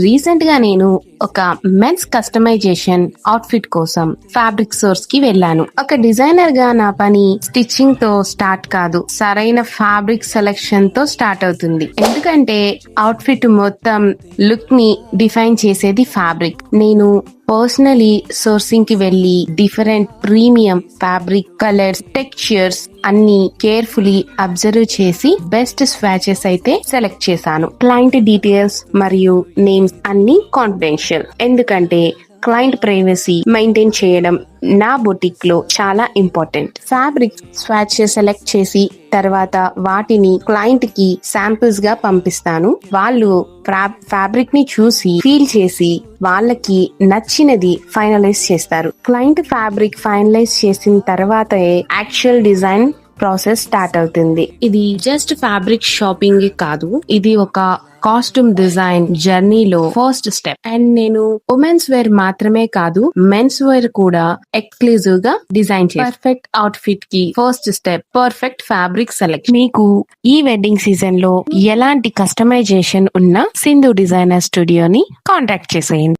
Recent గా నేను ఒక మెన్స్ కస్టమైజేషన్ అవుట్ఫిట్ కోసం ఫ్యాబ్రిక్ సోర్స్ కి వెళ్ళాను. ఒక డిజైనర్ గా నా పని స్టిచ్చింగ్ తో స్టార్ట్ కాదు, సరైన ఫ్యాబ్రిక్ సెలెక్షన్ తో స్టార్ట్ అవుతుంది. ఎందుకంటే అవుట్ఫిట్ మొత్తం లుక్ ని డిఫైన్ చేసేది ఫ్యాబ్రిక్. నేను పర్సనలీ సోర్సింగ్ కి వెళ్లి different premium fabric colours, textures అన్ని కేర్ఫుల్లీ అబ్జర్వ్ చేసి బెస్ట్ స్వాచెస్ అయితే సెలెక్ట్ చేశాను. క్లయింట్ డీటెయిల్స్ మరియు నేమ్స్ అన్ని కాన్ఫిడెన్షియల్, ఎందుకంటే క్లయింట్ ప్రైవసీ మెయింటైన్ చేయడం నా బొటిక్ లో చాలా ఇంపార్టెంట్. ఫ్యాబ్రిక్ స్వాచ్ సెలెక్ట్ చేసి తర్వాత వాటిని క్లయింట్ కి శాంపిల్స్ గా పంపిస్తాను. వాళ్ళు ఫ్యాబ్రిక్ ని చూసి ఫీల్ చేసి వాళ్ళకి నచ్చినది ఫైనలైజ్ చేస్తారు. క్లయింట్ ఫ్యాబ్రిక్ ఫైనలైజ్ చేసిన తర్వాతే యాక్చువల్ డిజైన్ ప్రాసెస్ స్టార్ట్ అవుతుంది. ఇది జస్ట్ ఫ్యాబ్రిక్ షాపింగ్ కాదు, ఇది ఒక కాస్ట్యూమ్ డిజైన్ జర్నీలో ఫస్ట్ స్టెప్. అండ్ నేను ఉమెన్స్ వేర్ మాత్రమే కాదు, మెన్స్ వేర్ కూడా ఎక్స్క్లూజివ్ గా డిజైన్ చేస్తాను. పర్ఫెక్ట్ అవుట్ఫిట్ కి first step perfect fabric selection. మీకు ఈ వెడ్డింగ్ సీజన్ లో ఎలాంటి కస్టమైజేషన్ ఉన్న సింధు డిజైనర్ స్టూడియోని కాంటాక్ట్ చేసేయండి.